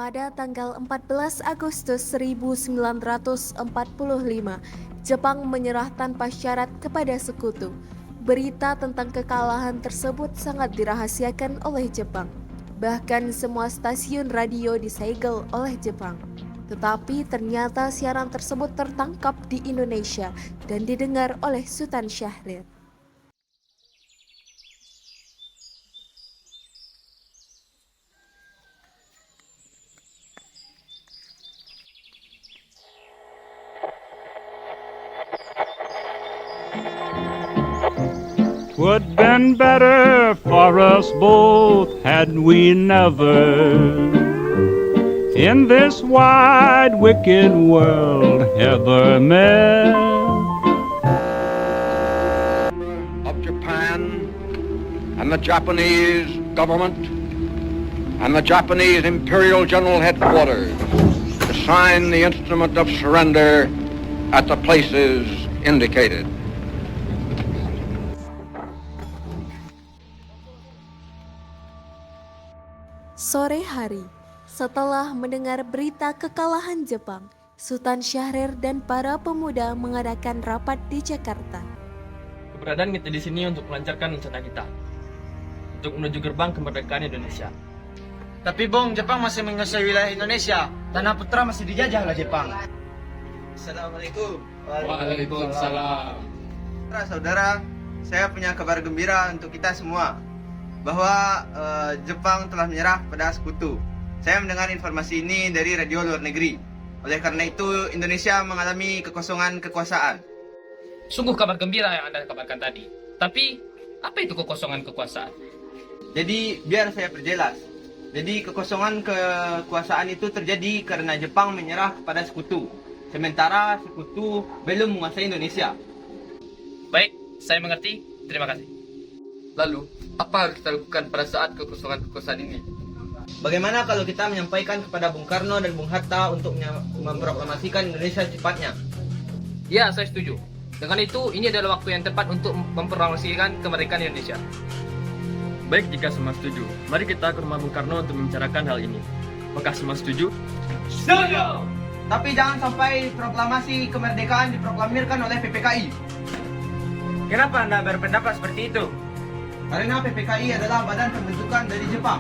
Pada tanggal 14 Agustus 1945, Jepang menyerah tanpa syarat kepada sekutu. Berita tentang kekalahan tersebut sangat dirahasiakan oleh Jepang. Bahkan semua stasiun radio disegel oleh Jepang. Tetapi ternyata siaran tersebut tertangkap di Indonesia dan didengar oleh Sultan Syahrir. Would been better for us both had we never in this wide wicked world ever met. Of Japan and the Japanese government and the Japanese Imperial General Headquarters to sign the instrument of surrender at the places indicated. Sore hari, setelah mendengar berita kekalahan Jepang, Sultan Syahrir dan para pemuda mengadakan rapat di Jakarta. Keberadaan kita di sini untuk melancarkan rencana kita untuk menuju gerbang kemerdekaan Indonesia. Tapi Bong, Jepang masih menguasai wilayah Indonesia. Tanah Putra masih dijajah oleh Jepang. Assalamualaikum. Waalaikumsalam. Saudara, saya punya kabar gembira untuk kita semua bahwa Jepang telah menyerah pada sekutu. Saya mendengar informasi ini dari radio luar negeri. Oleh karena itu, Indonesia mengalami kekosongan kekuasaan. Sungguh kabar gembira yang Anda kabarkan tadi. Tapi, apa itu kekosongan kekuasaan? Jadi, biar saya perjelas. Jadi, kekosongan kekuasaan itu terjadi karena Jepang menyerah kepada sekutu. Sementara sekutu belum menguasai Indonesia. Baik, saya mengerti. Terima kasih. Lalu, apa harus kita lakukan pada saat kekosongan kekuasaan ini? Bagaimana kalau kita menyampaikan kepada Bung Karno dan Bung Hatta untuk memproklamasikan Indonesia secepatnya? Ya, saya setuju. Dengan itu, ini adalah waktu yang tepat untuk memproklamasikan kemerdekaan Indonesia. Baik, jika semua setuju, mari kita ke rumah Bung Karno untuk membicarakan hal ini. Apakah semua setuju? Setuju! Tapi jangan sampai proklamasi kemerdekaan diproklamirkan oleh PPKI. Kenapa Anda berpendapat seperti itu? Karena PPKI adalah badan pembentukan dari Jepang.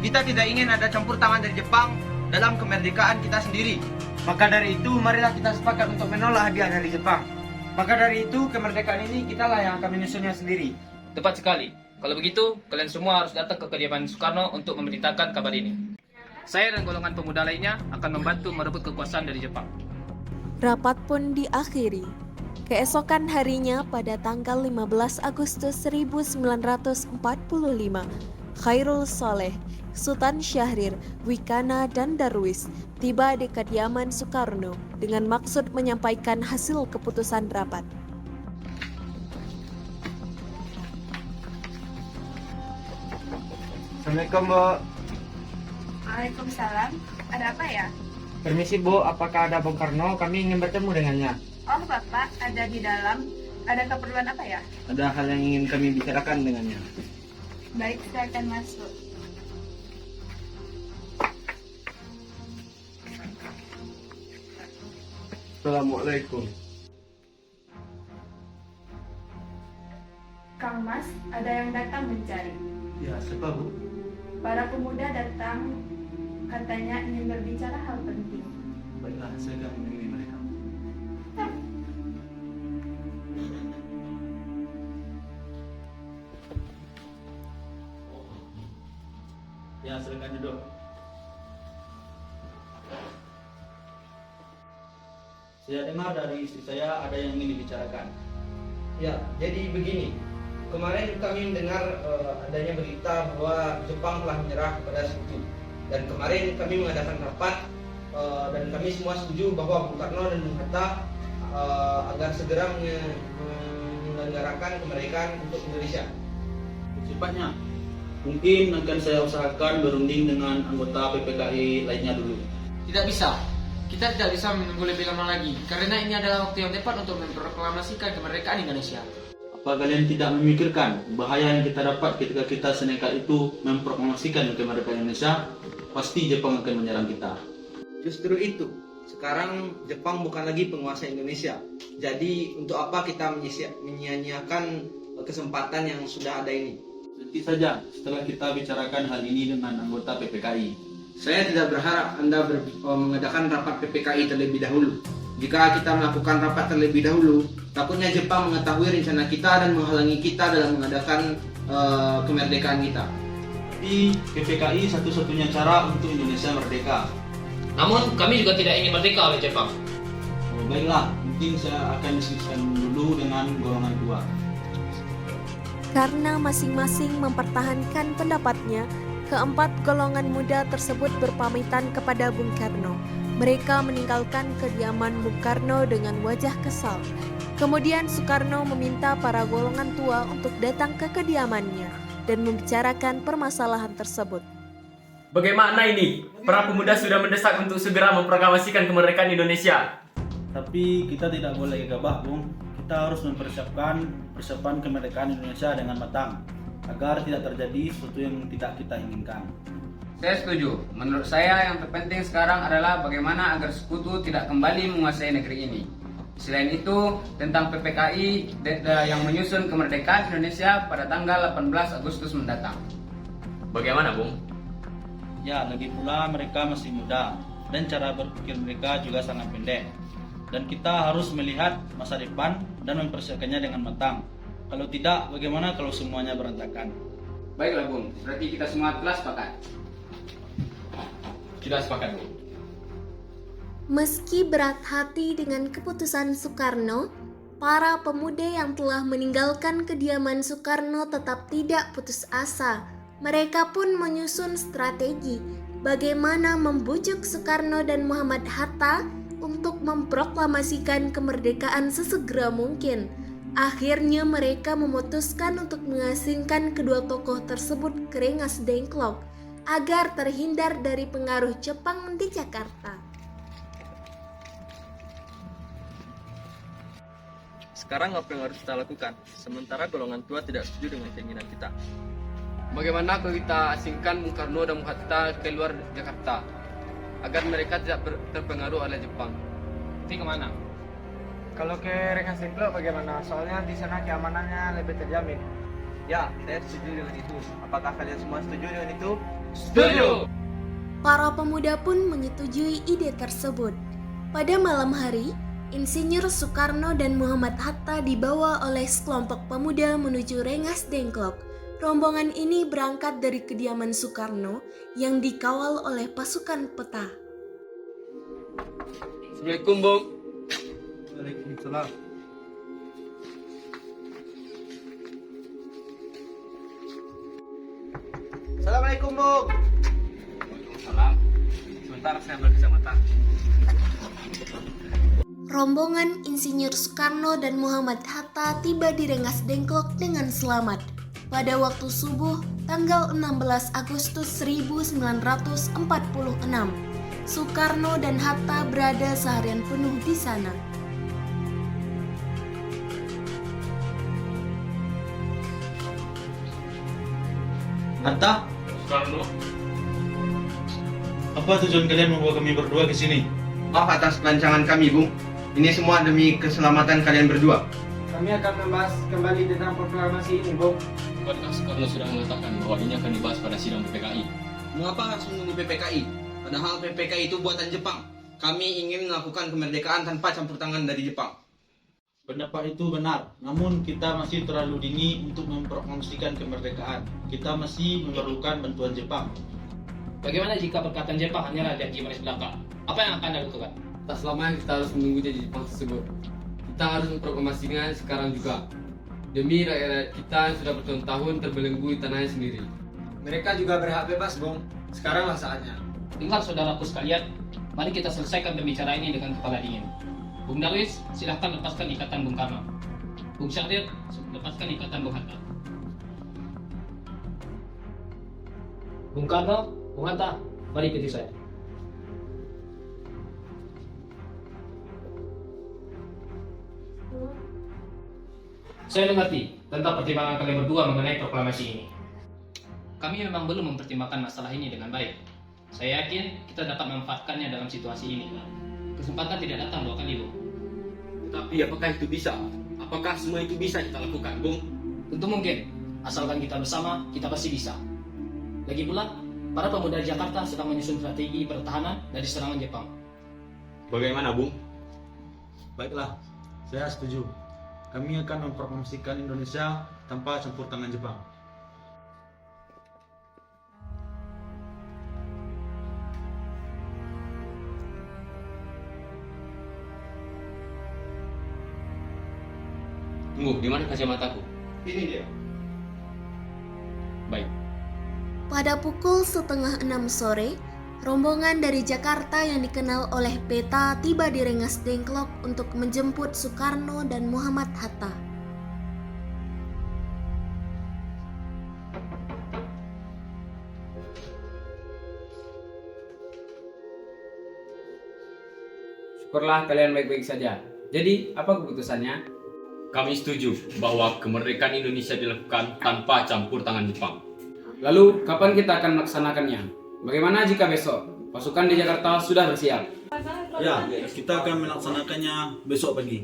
Kita tidak ingin ada campur tangan dari Jepang dalam kemerdekaan kita sendiri. Maka dari itu, marilah kita sepakat untuk menolak hadiah dari Jepang. Maka dari itu, kemerdekaan ini kitalah yang akan menyusunnya sendiri. Tepat sekali. Kalau begitu, kalian semua harus datang ke kediaman Soekarno untuk memberitakan kabar ini. Saya dan golongan pemuda lainnya akan membantu merebut kekuasaan dari Jepang. Rapat pun diakhiri. Keesokan harinya pada tanggal 15 Agustus 1945, Khairul Soleh, Sultan Syahrir, Wikana, dan Darwis tiba di kediaman Soekarno dengan maksud menyampaikan hasil keputusan rapat. Assalamualaikum, Bu. Waalaikumsalam. Ada apa ya? Permisi, Bu. Apakah ada Bung Karno? Kami ingin bertemu dengannya. Oh, Bapak ada di dalam. Ada keperluan apa ya? Ada hal yang ingin kami bicarakan dengannya. Baik, saya akan masuk. Assalamualaikum. Kang Mas, ada yang datang mencari. Ya, siapa, Bu? Para pemuda datang, katanya ingin berbicara hal penting. Baiklah, saya akan menemui mereka. Ya, silakan duduk. Saya dengar dari istri saya ada yang ingin dibicarakan. Ya, jadi begini. Kemarin kami mendengar adanya berita bahwa Jepang telah menyerah kepada sekutu. Dan kemarin kami mengadakan rapat dan kami semua setuju bahwa Bung Karno dan Bung Hatta agar segera menyelenggarakan kemerdekaan untuk Indonesia. Secepatnya. Mungkin akan saya usahakan berunding dengan anggota PPKI lainnya dulu. Tidak bisa. Kita tidak bisa menunggu lebih lama lagi, karena ini adalah waktu yang tepat untuk memproklamasikan kemerdekaan Indonesia. Apa kalian tidak memikirkan bahaya yang kita dapat ketika kita senekat itu memproklamasikan kemerdekaan Indonesia? Pasti Jepang akan menyerang kita. Justru itu, sekarang Jepang bukan lagi penguasa Indonesia. Jadi untuk apa kita menyia-nyiakan kesempatan yang sudah ada ini? Nanti saja setelah kita bicarakan hal ini dengan anggota PPKI. Saya tidak berharap Anda mengadakan rapat PPKI terlebih dahulu. Jika kita melakukan rapat terlebih dahulu, takutnya Jepang mengetahui rencana kita dan menghalangi kita dalam mengadakan kemerdekaan kita. Tapi PPKI satu-satunya cara untuk Indonesia merdeka. Namun kami juga tidak ingin merdeka oleh Jepang. Oh, baiklah, mungkin saya akan diskusikan dulu dengan golongan 2. Karena masing-masing mempertahankan pendapatnya, keempat golongan muda tersebut berpamitan kepada Bung Karno. Mereka meninggalkan kediaman Bung Karno dengan wajah kesal. Kemudian Soekarno meminta para golongan tua untuk datang ke kediamannya dan membicarakan permasalahan tersebut. Bagaimana ini? Para pemuda sudah mendesak untuk segera memproklamasikan kemerdekaan Indonesia. Tapi kita tidak boleh gegabah, Bung. Kita harus mempersiapkan kemerdekaan Indonesia dengan matang agar tidak terjadi sesuatu yang tidak kita inginkan. Saya setuju. Menurut saya yang terpenting sekarang adalah bagaimana agar sekutu tidak kembali menguasai negeri ini. Selain itu, tentang PPKI yang menyusun kemerdekaan Indonesia pada tanggal 18 Agustus mendatang. Bagaimana, Bung? Ya, lagi pula mereka masih muda dan cara berpikir mereka juga sangat pendek. Dan kita harus melihat masa depan dan mempersiapkannya dengan matang. Kalau tidak, bagaimana kalau semuanya berantakan? Baiklah Bung, berarti kita semua telah sepakat. Kita sepakat, Bung. Meski berat hati dengan keputusan Soekarno, para pemuda yang telah meninggalkan kediaman Soekarno tetap tidak putus asa. Mereka pun menyusun strategi bagaimana membujuk Soekarno dan Muhammad Hatta untuk memproklamasikan kemerdekaan sesegera mungkin. Akhirnya mereka memutuskan untuk mengasingkan kedua tokoh tersebut ke Rengas Dengklok agar terhindar dari pengaruh Jepang di Jakarta. Sekarang apa yang harus kita lakukan? Sementara golongan tua tidak setuju dengan keinginan kita. Bagaimana kalau kita asingkan Bung Karno dan Bung Hatta keluar Jakarta agar mereka tidak terpengaruh oleh Jepang? Nanti kemana? Kalau ke Rengas Dengklok bagaimana? Soalnya di sana keamanannya lebih terjamin. Ya, saya setuju dengan itu. Apakah kalian semua setuju dengan itu? Setuju! Para pemuda pun menyetujui ide tersebut. Pada malam hari, Insinyur Soekarno dan Muhammad Hatta dibawa oleh sekelompok pemuda menuju Rengas Dengklok. Rombongan ini berangkat dari kediaman Soekarno yang dikawal oleh pasukan peta. Assalamualaikum Bung. Waalaikumsalam. Assalamualaikum Bung. Salam. Sebentar saya ambil kacamata. Rombongan Insinyur Soekarno dan Muhammad Hatta tiba di Rengas Dengklok dengan selamat. Pada waktu subuh, tanggal 16 Agustus 1946, Soekarno dan Hatta berada seharian penuh di sana. Hatta, Soekarno, apa tujuan kalian membawa kami berdua ke sini? Maaf atas pelancangan kami, Bung. Ini semua demi keselamatan kalian berdua. Kami akan membahas kembali tentang proklamasi ini, Bung. bukankah Soekarno sudah mengatakan bahwa ini akan dibahas pada sidang PPKI? Mengapa harus menunggu PPKI? Padahal PPKI itu buatan Jepang. Kami ingin melakukan kemerdekaan tanpa campur tangan dari Jepang. Pendapat itu benar, namun kita masih terlalu dini untuk mempromosikan kemerdekaan. Kita masih memerlukan bantuan Jepang. Bagaimana jika perkataan Jepang hanyalah janji manis belaka? Apa yang akan dilakukan? Tak selamanya kita harus menunggu janji Jepang tersebut. Kita harus memproklamasikan sekarang juga. Demi rakyat kita yang sudah bertahun-tahun terbelenggu di tanahnya sendiri. Mereka juga berhak bebas, Bung. Sekaranglah saatnya. Dengar saudaraku sekalian, mari kita selesaikan pembicaraan ini dengan kepala dingin. Bung Darwis, silahkan lepaskan ikatan Bung Karno. Bung Syahrir, lepaskan ikatan Bung Hatta. Bung Karno, Bung Hatta, mari ikuti saya. Saya mengerti tentang pertimbangan kalian berdua mengenai proklamasi ini. Kami memang belum mempertimbangkan masalah ini dengan baik. Saya yakin kita dapat memanfaatkannya dalam situasi ini. Kesempatan tidak datang dua kali, Bung. Tapi apakah itu bisa? Apakah semua itu bisa kita lakukan, Bung? Tentu mungkin, asalkan kita bersama, kita pasti bisa. Lagi pula, para pemuda Jakarta sedang menyusun strategi pertahanan dari serangan Jepang. Bagaimana, Bung? Baiklah, saya setuju. Kami akan mempromosikan Indonesia tanpa campur tangan Jepang. Tunggu, di mana kacamataku? Ini dia. Baik. Pada pukul 5:30 sore, rombongan dari Jakarta yang dikenal oleh Peta tiba di Rengas Dengklok untuk menjemput Soekarno dan Muhammad Hatta. Syukurlah kalian baik-baik saja. Jadi, apa keputusannya? Kami setuju bahwa kemerdekaan Indonesia dilakukan tanpa campur tangan Jepang. Lalu, kapan kita akan melaksanakannya? Bagaimana jika besok pasukan di Jakarta sudah bersiap? Ya, kita akan melaksanakannya besok pagi.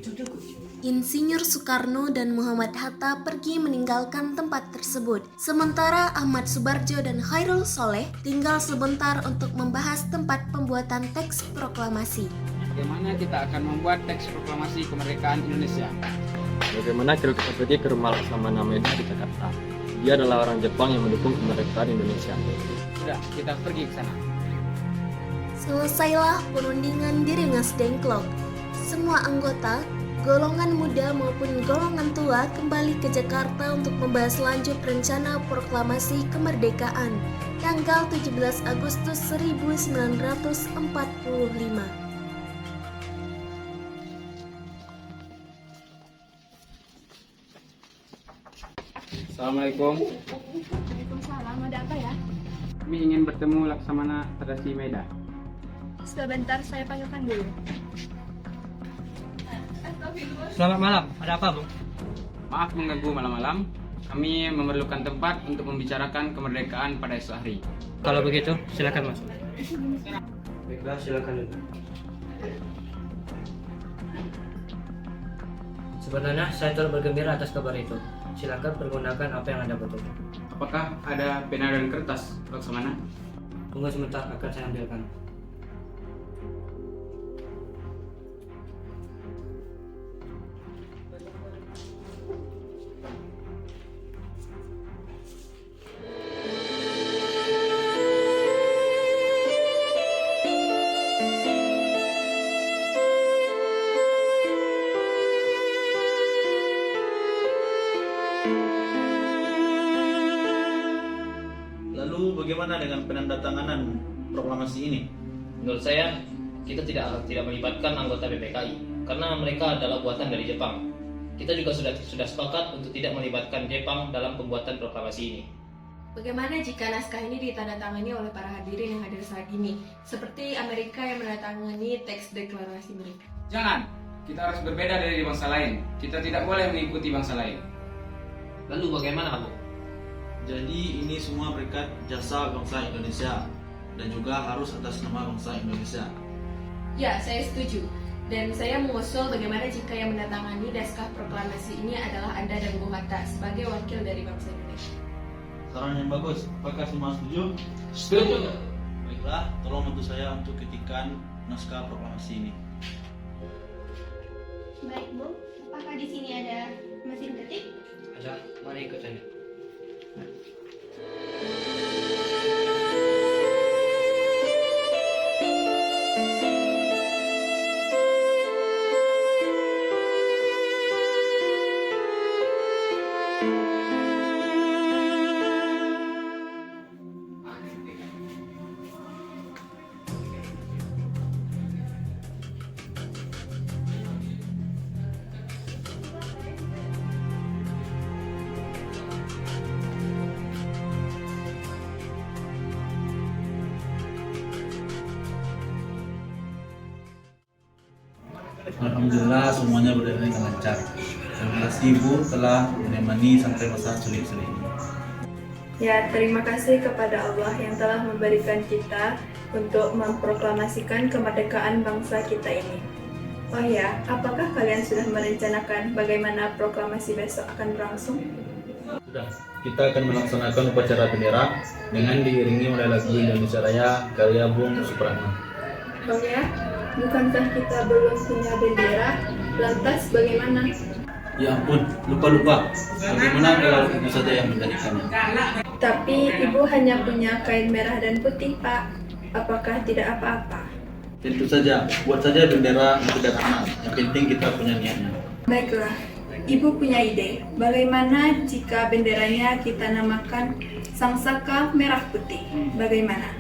Insinyur Soekarno dan Muhammad Hatta pergi meninggalkan tempat tersebut. Sementara Ahmad Subarjo dan Khairul Soleh tinggal sebentar untuk membahas tempat pembuatan teks proklamasi. Bagaimana kita akan membuat teks proklamasi kemerdekaan Indonesia? Bagaimana kalau kita pergi ke rumah Laksamana Meda di Jakarta? Dia adalah orang Jepang yang mendukung kemerdekaan Indonesia. Sudah, kita pergi ke sana. Selesailah perundingan di Rengas Dengklok. Semua anggota, golongan muda maupun golongan tua kembali ke Jakarta untuk membahas lanjut rencana proklamasi kemerdekaan tanggal 17 Agustus 1945. Assalamualaikum. Waalaikumsalam, ada apa ya? Kami ingin bertemu Laksamana Tadashi Maeda. Sebentar, saya panggilkan dulu. Selamat malam, ada apa, Bung? Maaf mengganggu malam-malam. Kami memerlukan tempat untuk membicarakan kemerdekaan pada esok hari. Kalau begitu, silakan masuk. Baiklah, silakan dulu. Sebenarnya saya turut bergembira atas kabar itu. Silakan pergunakan apa yang Anda butuhkan. Apakah ada pena dan kertas, Laksamana? Tunggu sebentar, akan saya ambilkan. Lalu bagaimana dengan penandatanganan proklamasi ini? Menurut saya, kita tidak melibatkan anggota PPKI karena mereka adalah buatan dari Jepang. Kita juga sudah sepakat untuk tidak melibatkan Jepang dalam pembuatan proklamasi ini. Bagaimana jika naskah ini ditandatangani oleh para hadirin yang hadir saat ini, seperti Amerika yang menandatangani teks deklarasi mereka? Jangan, kita harus berbeda dari bangsa lain. Kita tidak boleh mengikuti bangsa lain. Lalu bagaimana, Bu? Jadi ini semua berkat jasa bangsa Indonesia dan juga harus atas nama bangsa Indonesia. Ya, saya setuju. Dan saya mengusul bagaimana jika yang menandatangani naskah proklamasi ini adalah Anda dan Bung Hatta sebagai wakil dari bangsa Indonesia. Saran yang bagus. Apakah semua setuju? Setuju. Baiklah, tolong bantu saya untuk ketikkan naskah proklamasi ini. Baik, Bu. Apakah di sini ada mesin ketik? Ada, mari ikut saya. Alhamdulillah semuanya berjalan dengan lancar. Terima kasih Ibu telah menemani sampai masa sulit-sulit ini. Ya, terima kasih kepada Allah yang telah memberikan kita untuk memproklamasikan kemerdekaan bangsa kita ini. Oh ya, apakah kalian sudah merencanakan bagaimana proklamasi besok akan berlangsung? Sudah, kita akan melaksanakan upacara bendera dengan diiringi oleh lagu Indonesia Raya karya Bung Supratman. Oh ya, bukankah kita belum punya bendera? Lantas bagaimana? Ya ampun, lupa. Bagaimana kalau Ibu saja yang mendirikannya? Tapi ibu hanya punya kain merah dan putih, Pak. Apakah tidak apa-apa? Tentu saja, buat saja bendera yang sederhana. Yang penting kita punya niatnya. Baiklah, ibu punya ide. Bagaimana jika benderanya kita namakan Sang Saka Merah Putih? Bagaimana?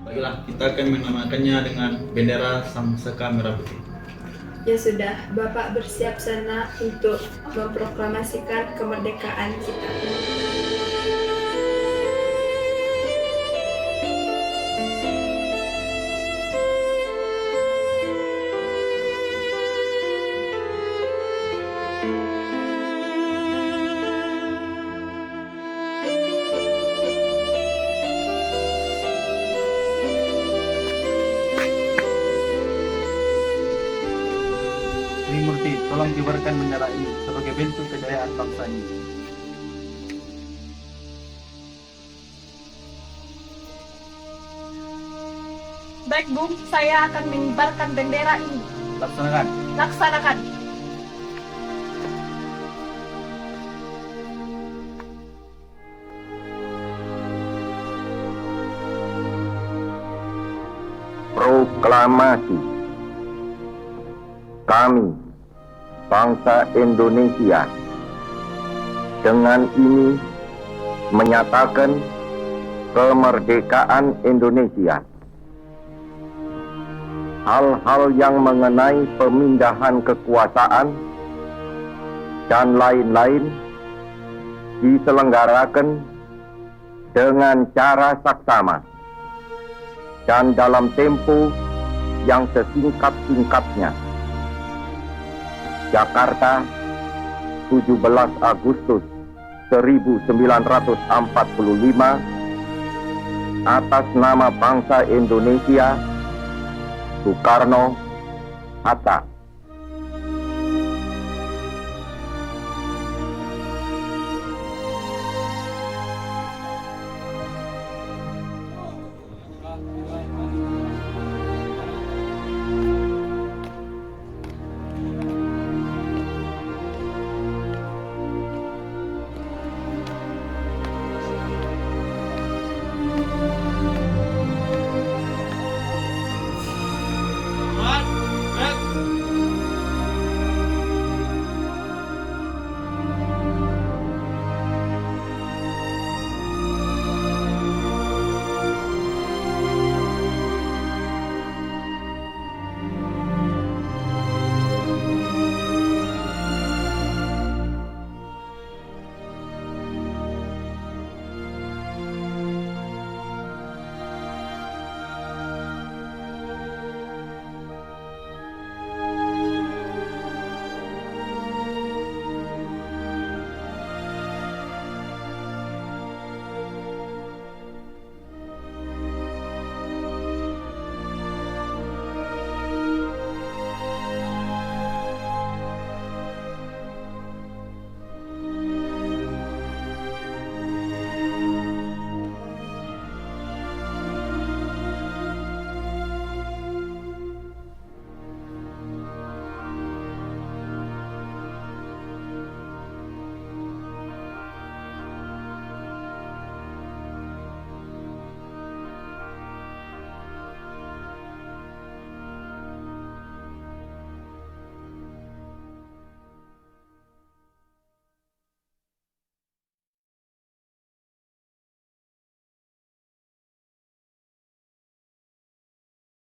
Baiklah, kita akan menamakannya dengan bendera Sang Saka Merah Putih. Ya sudah, Bapak bersiap sana untuk memproklamasikan kemerdekaan kita. Trimurti, tolong kibarkan bendera ini sebagai bentuk kejayaan bangsa ini. Baik, Bung, saya akan mengibarkan bendera ini. Laksanakan. Laksanakan. Proklamasi. Kami, bangsa Indonesia, dengan ini menyatakan kemerdekaan Indonesia. Hal-hal yang mengenai pemindahan kekuasaan dan lain-lain diselenggarakan dengan cara saksama dan dalam tempo yang sesingkat-singkatnya. Jakarta, 17 Agustus 1945, atas nama bangsa Indonesia, Soekarno, Hatta.